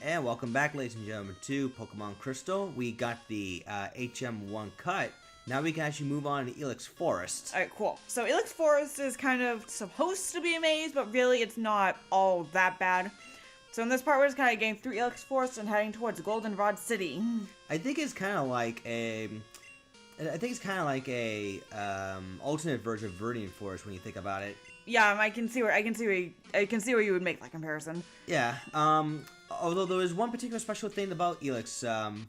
And welcome back, ladies and gentlemen, to Pokemon Crystal. We got the HM1 cut. Now we can actually move on to Ilex Forest. Alright, cool. So Ilex Forest is kind of supposed to be a maze, but really it's not all that bad. So in this part, we're just kind of getting through Ilex Forest and heading towards Goldenrod City. I think it's kind of like a... alternate version of Viridian Forest when you think about it. Yeah, I can see where you would make that comparison. Yeah. Although there is one particular special thing about Ilex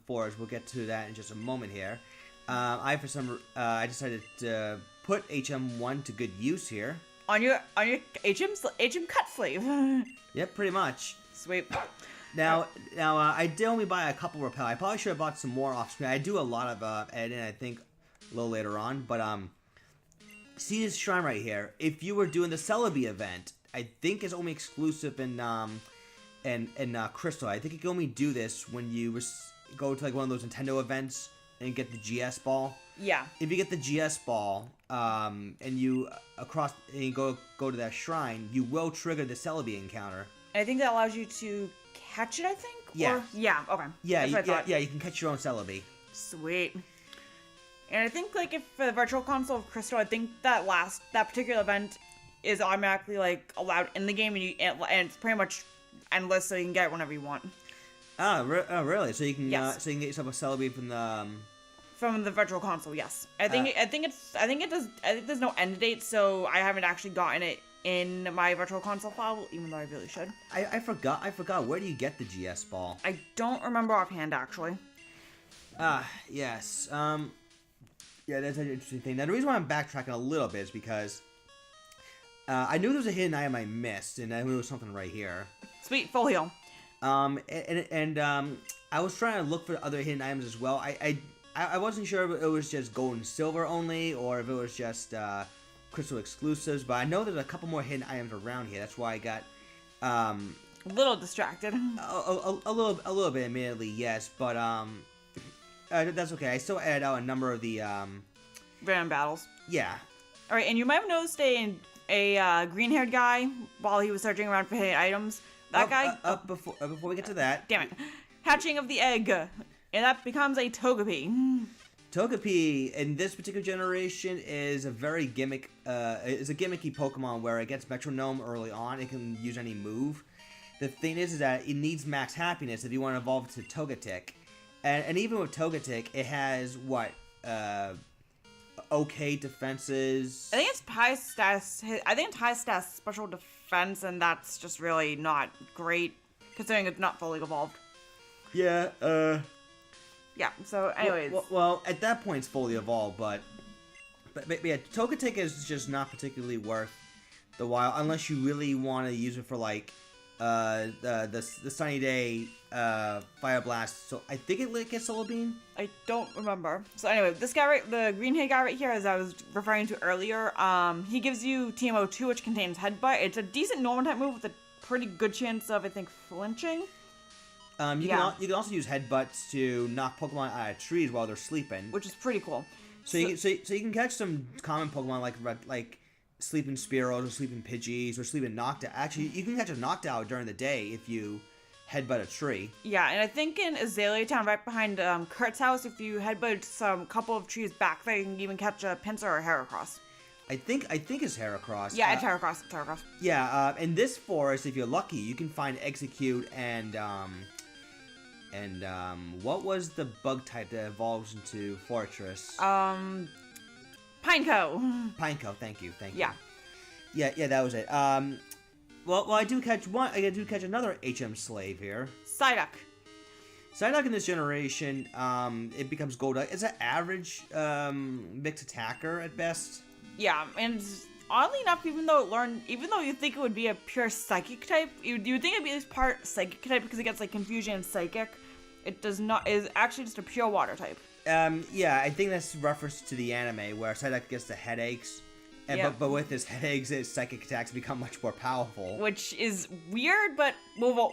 Forest, we'll get to that in just a moment here. I decided to put HM1 to good use here. On your HM cut sleeve. Yep, pretty much. Sweet. Now, I did only buy a couple repel. I probably should have bought some more off screen. I do a lot of editing, I think, a little later on. But see this shrine right here. If you were doing the Celebi event, I think it's only exclusive in Crystal. I think you can only do this when you go to like one of those Nintendo events and get the GS ball. Yeah. If you get the GS ball, and you go to that shrine, you will trigger the Celebi encounter. I think that allows you to catch it, I think? Yeah. Yeah, okay. Yeah, you can catch your own Celebi. Sweet. And I think, like, if for the Virtual Console of Crystal, I think that particular event is automatically, like, allowed in the game, and it's pretty much endless, so you can get it whenever you want. Oh, really? So you can, yes. So you can get yourself a Celebi from the Virtual Console, yes. I think there's no end date, so I haven't actually gotten it in my Virtual Console file, even though I really should. I forgot. Where do you get the GS ball? I don't remember offhand, actually. Yes. Yeah, that's an interesting thing. Now, the reason why I'm backtracking a little bit is because I knew there was a hidden item I missed, and I knew there was something right here. Sweet, full heal. And I was trying to look for other hidden items as well. I wasn't sure if it was just gold and silver only, or if it was just Crystal exclusives, but I know there's a couple more hidden items around here. That's why I got a little distracted. A little bit, admittedly, yes, but that's okay. I still added out a number of the random battles. Yeah. All right, and you might have noticed a green-haired guy while he was searching around for hidden items. That guy. Before we get to that. Damn it! Hatching of the egg, and that becomes a Togepi. Togepi in this particular generation is a very gimmicky Pokemon where it gets Metronome early on. It can use any move. The thing is that it needs max happiness if you want to evolve to Togetic. And even with Togetic, it has what? Okay defenses. I think it's high stats special defense, and that's just really not great considering it's not fully evolved. Yeah, Yeah, so anyways. Well, at that point it's fully evolved, but yeah, Togetic is just not particularly worth the while unless you really want to use it for like the Sunny Day Fire Blast. So I think it gets Solar Beam. I don't remember. So anyway, this guy the green hair guy right here, as I was referring to earlier, he gives you TMO2, which contains Headbutt. It's a decent normal type move with a pretty good chance of, I think, flinching. You can also use Headbutts to knock Pokemon out of trees while they're sleeping, which is pretty cool. So you can catch some common Pokemon like Sleeping Spearows or Sleeping Pidgeys or Sleeping Noctowl. Actually, you can catch a Noctowl during the day if you headbutt a tree. Yeah, and I think in Azalea Town, right behind Kurt's house, if you headbutt some couple of trees back there, you can even catch a Pinsir or a Heracross. I think it's Heracross. Yeah, it's Heracross. It's Heracross. Yeah, in this forest, if you're lucky, you can find Execute and what was the bug type that evolves into Fortress? Pineco. Pineco, thank you. Yeah. Yeah, that was it. Well, I do catch another HM slave here. Psyduck. Psyduck in this generation, it becomes Golduck. It's an average mixed attacker at best. Yeah, and oddly enough, even though you think it would be a pure Psychic type, you would think it'd be this part Psychic type because it gets like Confusion and Psychic. It does not. Is actually just a pure Water type. Yeah, I think that's reference to the anime where Psyduck gets the headaches. But with his headaches, his psychic attacks become much more powerful. Which is weird, but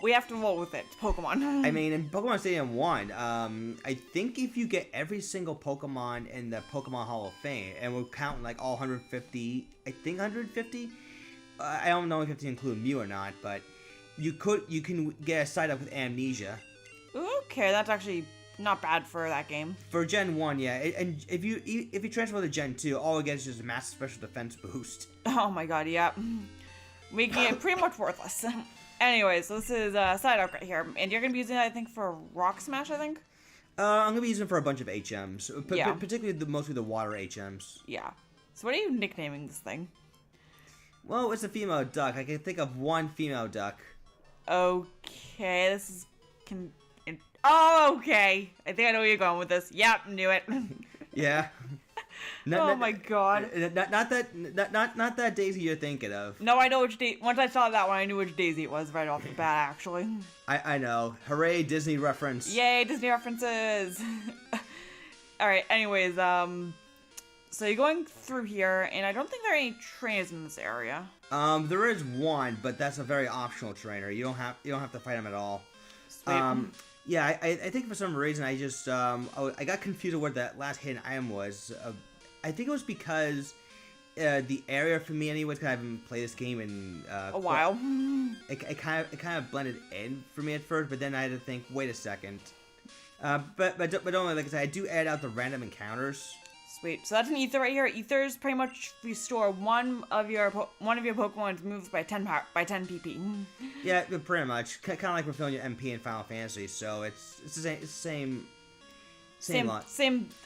we have to roll with it. It's Pokemon. I mean, in Pokemon Stadium 1, I think if you get every single Pokemon in the Pokemon Hall of Fame, and we're counting like all 150, I think 150? I don't know if you have to include Mew or not, but you can get a side up with Amnesia. Okay, that's actually not bad for that game. For Gen 1, yeah. And if you transfer to Gen 2, all it gets is just a massive special defense boost. Oh my god, yeah. Making it pretty much worthless. Anyways, so this is side up right here. And you're going to be using it, I think, for Rock Smash, I think? I'm going to be using it for a bunch of HMs. Yeah. Particularly mostly the water HMs. Yeah. So what are you nicknaming this thing? Well, it's a female duck. I can think of one female duck. Okay, this is... Oh, okay. I think I know where you're going with this. Yep, knew it. Yeah. Oh my god. Not that Daisy you're thinking of. No, I know which Daisy. Once I saw that one, I knew which Daisy it was right off the bat, actually. I know. Hooray, Disney reference. Yay, Disney references. Alright, anyways, so you're going through here, and I don't think there are any trainers in this area. There is one, but that's a very optional trainer. You don't have to fight him at all. Sweet. Yeah, I think for some reason I just I got confused with what that last hidden item was. I think it was because the area for me anyways, because I haven't played this game in a while. It kind of blended in for me at first, but then I had to think, wait a second. But only, like I said, I do add out the random encounters. Sweet. So that's an ether right here. Ethers pretty much restore one of your Pokemon's moves by 10 PP. Yeah, pretty much. Kind of like refilling your MP in Final Fantasy. So it's the same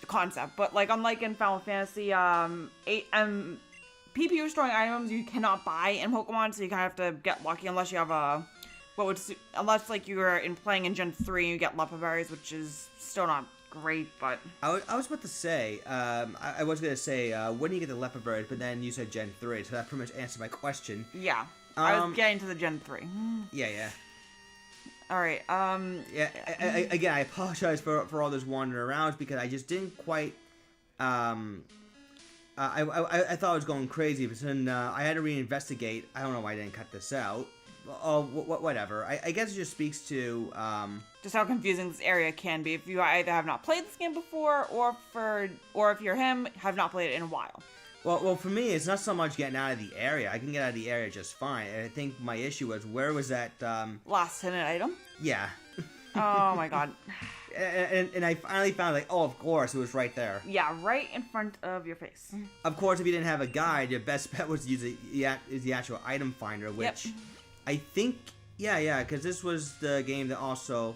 concept, but like unlike in Final Fantasy, PP restoring items you cannot buy in Pokemon, so you kind of have to get lucky unless you have unless like you were playing in Gen 3 and you get Lepa Berries, which is still not great, but... I was about to say, I was going to say, when do you get the Lepa Berries, but then you said Gen 3, so that pretty much answered my question. Yeah, I was getting to the Gen 3. Yeah. Alright, Yeah, again, I apologize for all this wandering around, because I just didn't quite, I thought I was going crazy, but then I had to reinvestigate. I don't know why I didn't cut this out. Oh, whatever. I guess it just speaks to, just how confusing this area can be if you either have not played this game before, or if you're him, have not played it in a while. Well, for me, it's not so much getting out of the area. I can get out of the area just fine. And I think my issue was, where was that, last hidden item? Yeah. Oh my god. And I finally found, like, oh, of course, it was right there. Yeah, right in front of your face. Of course, if you didn't have a guide, your best bet was to use the actual item finder, which I think, yeah, because this was the game that also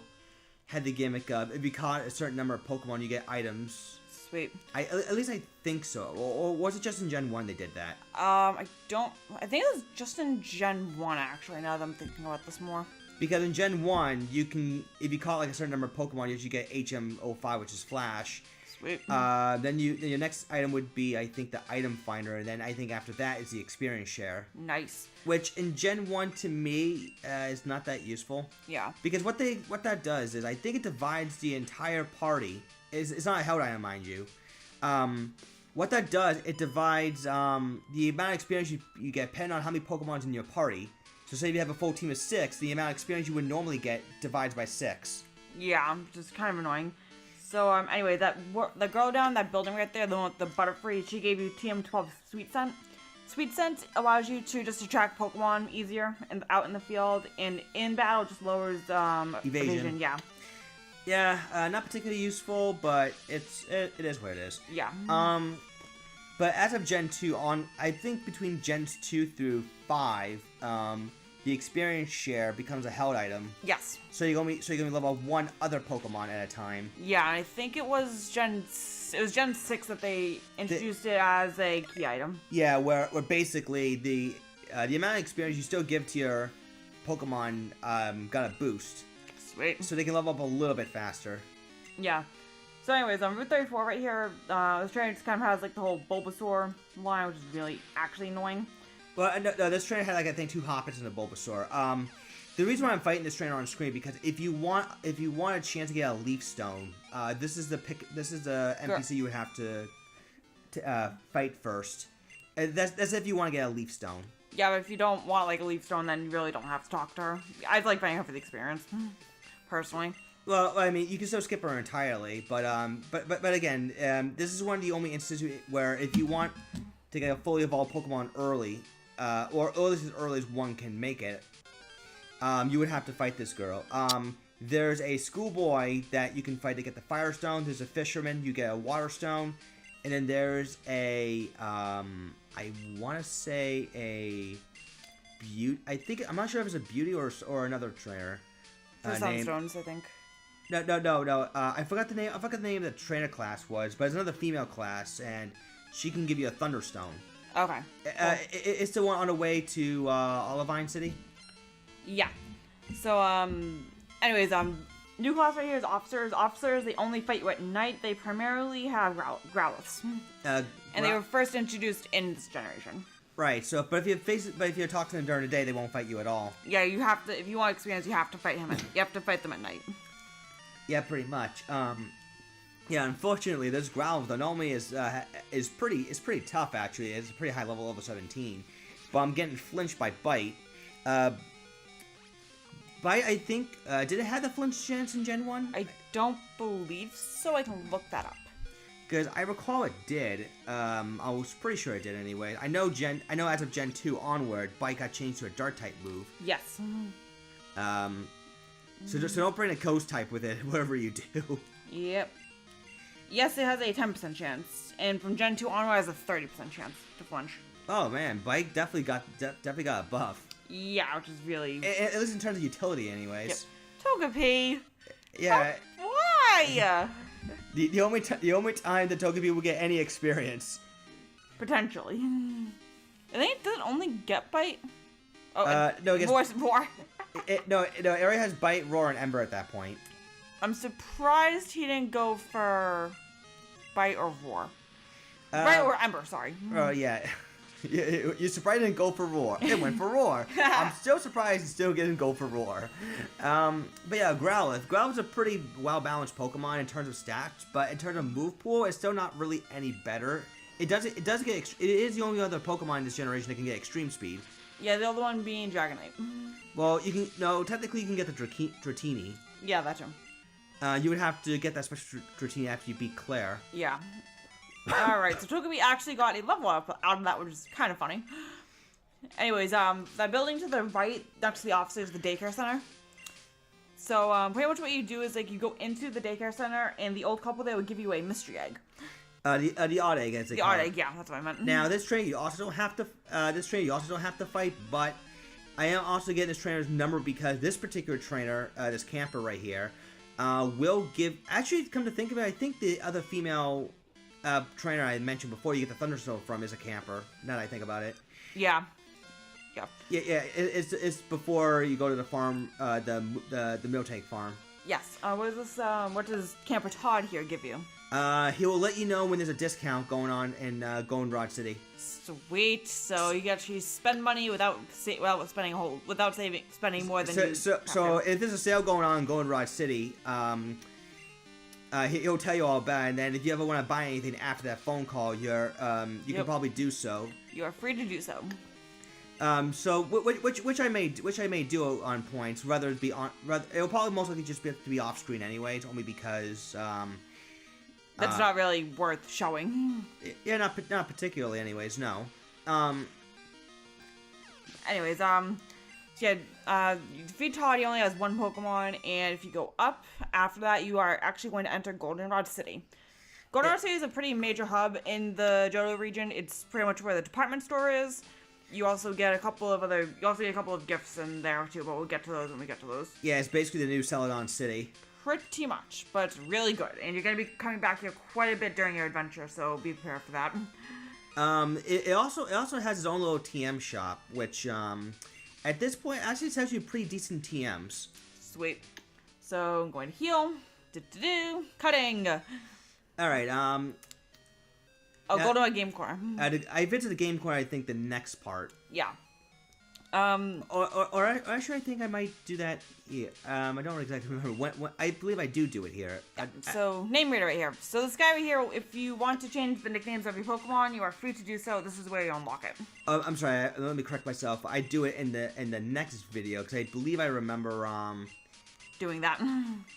had the gimmick of, if you caught a certain number of Pokemon, you get items. Sweet. At least I think so. Or was it just in Gen 1 they did that? I think it was just in Gen 1, actually, now that I'm thinking about this more. Because in Gen 1, you can, if you caught like a certain number of Pokemon, you get HM05, which is Flash. Sweet. Then your next item would be, I think, the item finder, and then I think after that is the experience share. Nice. Which in Gen 1 to me is not that useful. Yeah. Because what that does is, I think it divides the entire party. It's not a held item, mind you. What that does, it divides the amount of experience you get depending on how many Pokemon's in your party. So say if you have a full team of 6, the amount of experience you would normally get divides by 6. Yeah, just kind of annoying. So, anyway, the girl down that building right there, the one with the Butterfree, she gave you TM12 Sweet Scent. Sweet Scent allows you to just attract Pokemon easier and out in the field, and in battle just lowers evasion. Yeah. Yeah, not particularly useful, but it is what it is. Yeah. But as of Gen 2 on, I think between Gens 2 through 5, the experience share becomes a held item. Yes. So you're gonna be level one other Pokemon at a time. Yeah, I think it was Gen 6 that they introduced it as a key item. Yeah, where basically the amount of experience you still give to your Pokemon got a boost. Sweet. So they can level up a little bit faster. Yeah. So anyways, on Route 34 right here, this trainer just kind of has like the whole Bulbasaur line, which is really actually annoying. Well, no, this trainer had like I think 2 Hoppits and a Bulbasaur. The reason why I'm fighting this trainer on screen because if you want a chance to get a Leaf Stone, this is the NPC you would have to fight first. That's if you want to get a Leaf Stone. Yeah, but if you don't want like a Leaf Stone, then you really don't have to talk to her. I like fighting her for the experience, personally. Well, I mean, you can still skip her entirely, but again, this is one of the only instances where if you want to get a fully evolved Pokemon early, or at least as early as one can make it, you would have to fight this girl. There's a schoolboy that you can fight to get the fire stone. There's a fisherman, you get a water stone. And then there's a, I want to say a beauty. I'm not sure if it's a beauty or another trainer. For sunstones, I think. No. I forgot the name. I forgot the name of the trainer class was, but it's another female class, and she can give you a thunderstone. Okay. It's the one on the way to Olivine City. Yeah. So anyways, new class right here is officers. Officers, they only fight you at night. They primarily have growliths. And they were first introduced in this generation. Right. So, but if you talk to them during the day, they won't fight you at all. Yeah, you have to. If you want experience, you have to fight him. You have to fight them at night. Yeah, pretty much. Yeah, unfortunately, this Growlithe, though, normally is pretty tough. Actually, it's a pretty high level of 17. But I'm getting flinched by Bite. Bite, I think, did it have the flinch chance in Gen 1? I don't believe so. I can look that up. Because I recall it did. I was pretty sure it did anyway. I know as of Gen 2 onward, Bite got changed to a Dark type move. Yes. So don't bring a Coast type with it, whatever you do. Yep. Yes, it has a 10% chance, and from Gen 2 onward, it has a 30% chance to flinch. Oh man, Bite definitely got a buff. Yeah, which is really... At least in terms of utility, anyways. Yep. Togepi! Yeah. Why? The only time that Togepi will get any experience. Potentially. I think it doesn't only get Bite. Oh, no, I guess... Roar. No, it already has Bite, Roar, and Ember at that point. I'm surprised he didn't go for Bite or Roar. Bite or Ember, sorry. Oh, yeah. You're surprised it didn't go for Roar. It went for Roar. I'm still surprised it still didn't go for Roar. But yeah, Growlithe. Growlithe's a pretty well-balanced Pokemon in terms of stats, but in terms of move pool, it's still not really any better. It is the only other Pokemon in this generation that can get extreme speed. Yeah, the other one being Dragonite. Well, technically you can get the Dratini. Yeah, that's him. You would have to get that special Dratini after you beat Claire. Yeah. Alright, so Togepi actually got a level up out of that, which is kind of funny. Anyways, that building to the right, next to the office, is the daycare center. So, pretty much what you do is, like, you go into the daycare center, and the old couple there would give you a mystery egg. The odd egg, as they call it. The odd egg, yeah, that's what I meant. Now, this trainer you also don't have to fight, but I am also getting this trainer's number because this particular trainer, this camper right here, will give... Actually, come to think of it, I think the other female trainer I mentioned before you get the Thunderstone from is a camper, now that I think about it. Yeah. Yeah, it's before you go to the farm, the milk tank farm. Yes. What is this, what does Camper Todd here give you? He will let you know when there's a discount going on in Goldenrod City. Sweet. So you get to spend money without spending more than you. So if there's a sale going on in Goldenrod City, he'll tell you all about it. And then if you ever want to buy anything after that phone call, you can probably do so. You are free to do so. So which I may do on points. It'll probably most likely just be off screen anyways, only because that's not really worth showing. Yeah, not particularly anyways. No. Anyways, you defeat Todd. He only has one Pokemon, and if you go up after that, you are actually going to enter Goldenrod City. Goldenrod City is a pretty major hub in the Johto region. It's pretty much where the department store is. You also get a couple of gifts in there too, but we'll get to those when we get to those. Yeah, it's basically the new Celadon City. Pretty much, but it's really good, and you're going to be coming back here quite a bit during your adventure, so be prepared for that. It also has its own little TM shop, which at this point actually it's actually pretty decent TMs. Sweet. So I'm going to heal. Cutting. All right. I'll go to my game corner. I visit the game corner. I think the next part. Yeah. Or actually, I think I might do that here. I don't exactly remember when. I believe I do it here. Yeah. So name reader right here. So this guy right here, if you want to change the nicknames of your Pokemon, you are free to do so. This is where you unlock it. I'm sorry. Let me correct myself. I do it in the next video because I believe I remember doing that.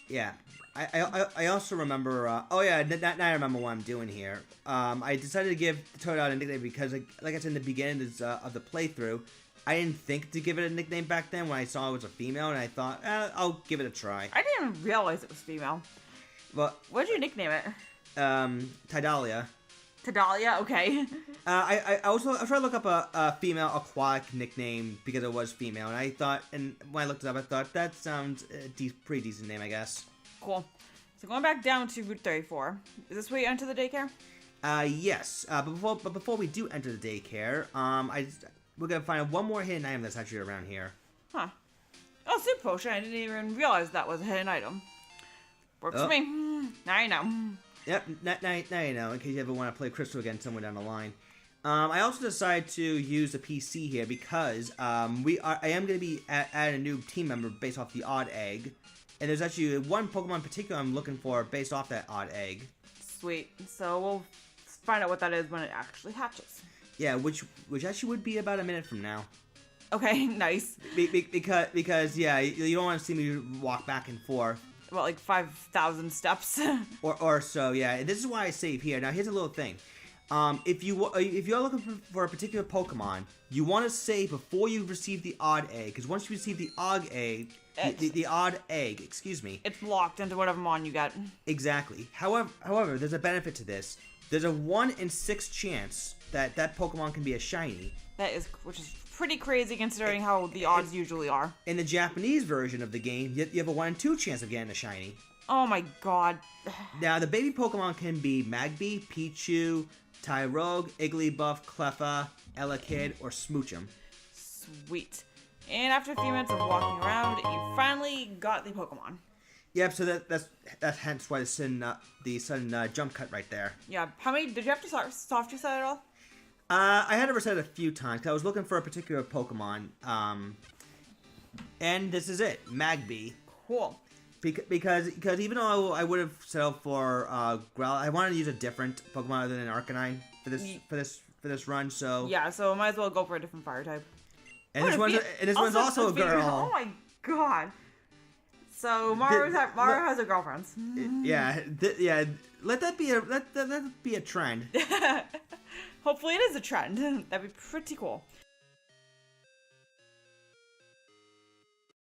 Yeah. I also remember, oh yeah, now I remember what I'm doing here. I decided to give the Toadette a nickname because, like I said in the beginning of the playthrough, I didn't think to give it a nickname back then when I saw it was a female, and I thought, I'll give it a try. I didn't even realize it was female. Well, What did you nickname it? Tidalia. Tidalia? Okay. I was trying to look up a female aquatic nickname because it was female, and I thought, and when I looked it up, I thought that sounds pretty decent name, I guess. Cool. So going back down to Route 34. Is this where you enter the daycare? Yes. But before we do enter the daycare, we're gonna find one more hidden item that's actually around here. Huh. Oh, soup potion. I didn't even realize that was a hidden item. Works for me. Now you know. Yep, now you know, in case you ever want to play Crystal again somewhere down the line. I also decided to use the PC here because I am going to be adding a new team member based off the odd egg. And there's actually one Pokemon in particular I'm looking for based off that odd egg. Sweet. So we'll find out what that is when it actually hatches. Yeah, which actually would be about a minute from now. Okay, nice. Because yeah, you don't want to see me walk back and forth. About like 5,000 steps. or so, yeah. And this is why I save here. Now, here's a little thing. If you're looking for a particular Pokemon, you want to save before you receive the odd egg, because once you receive the odd egg, the odd egg, excuse me, it's locked into whatever mon you get. Exactly. However, there's a benefit to this. There's a 1 in 6 chance that Pokemon can be a shiny. Which is pretty crazy considering how the odds usually are. In the Japanese version of the game, you have a 1 in 2 chance of getting a shiny. Oh my god. Now, the baby Pokemon can be Magby, Pichu, Tyrogue, Igglybuff, Cleffa, Elekid, or Smoochum. Sweet. And after a few minutes of walking around, you finally got the Pokemon. Yep, so that's hence why the sudden jump cut right there. Yeah, how many, did you have to soft reset at all? I had to reset it a few times, 'cause I was looking for a particular Pokemon, and this is it, Magby. Cool. Because even though I would have settled for Growl, I wanted to use a different Pokemon other than Arcanine for this run. So yeah, so might as well go for a different fire type. And this one's also a girl. Oh my god. So Maru has a girlfriend. Yeah. Let that be a trend. Hopefully it is a trend. That'd be pretty cool.